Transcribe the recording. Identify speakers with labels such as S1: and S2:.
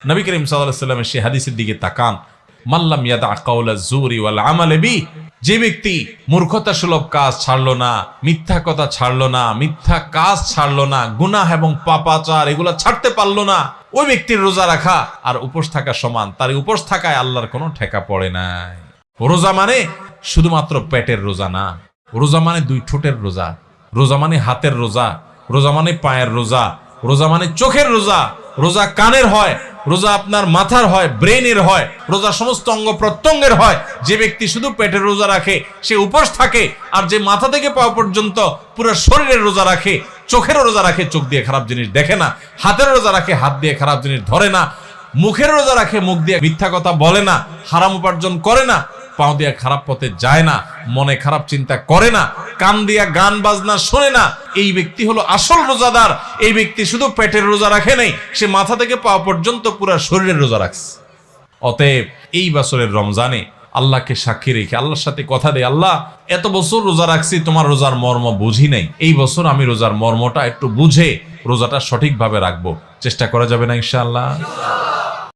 S1: নবী করিম সাল্লাল্লাহু আলাইহি ওয়াসাল্লামের সেই হাদিসের দিকে তাকান, মাল্লাম ইয়াদা কাওলা যুরি ওয়াল আমাল বি, যে ব্যক্তি মূর্খতা সুলভ কাজ ছাড়লো না, মিথ্যা কথা ছাড়লো না, মিথ্যা কাজ ছাড়লো না, গুনাহ এবং পাপাচার এগুলা ছাড়তে পারলো না, ওই ব্যক্তির রোজা রাখা আর উপোস থাকা সমান। তার উপোস থাকায় আল্লাহর কোনো ঠেকা পড়ে নাই। রোজা মানে শুধুমাত্র পেটের রোজা না, রোজা মানে দুই ঠোঁটের রোজা, রোজা মানে হাতের রোজা, রোজা মানে পায়ের রোজা, রোজা মানে চোখের রোজা, রোজা কানের হয়, রোজা আপনার মাথার হয়, ব্রেনের হয়, রোজা সমস্ত অঙ্গ প্রত্যঙ্গের হয়। যে ব্যক্তি শুধু পেটের রোজা রাখে সে উপোস থাকে, আর যে মাথা থেকে পা পর্যন্ত পুরো শরীরের রোজা রাখে, চোখেরও রোজা রাখে, চোখ দিয়ে খারাপ জিনিস দেখে না, হাতের রোজা রাখে, হাত দিয়ে খারাপ জিনিস ধরে না, মুখের রোজা রাখে, মুখ দিয়ে মিথ্যা কথা বলে না, হারাম উপার্জন করে না, পাও দিয়া খারাপ পথে যায় না, মনে খারাপ চিন্তা করে না, কান দিয়া গান বাজনা শোনে না। এই ব্যক্তি হলো আসল রোজাদার। এই ব্যক্তি শুধু পেটের রোজা রাখে নাই, সে মাথা থেকে পা পর্যন্ত পুরো শরীরের রোজা রাখছে। অতএব এই বছরের রমজানে আল্লাহকে সাক্ষী রেখে আল্লাহর সাথে কথা দেয়, আল্লাহ এত বছর রোজা রাখছি, তোমার রোজার মর্ম বুঝি নাই, এই বছর আমি রোজার মর্মটা একটু বুঝে রোজাটা সঠিকভাবে রাখবো। চেষ্টা করা যাবে না ইনশাআল্লাহ?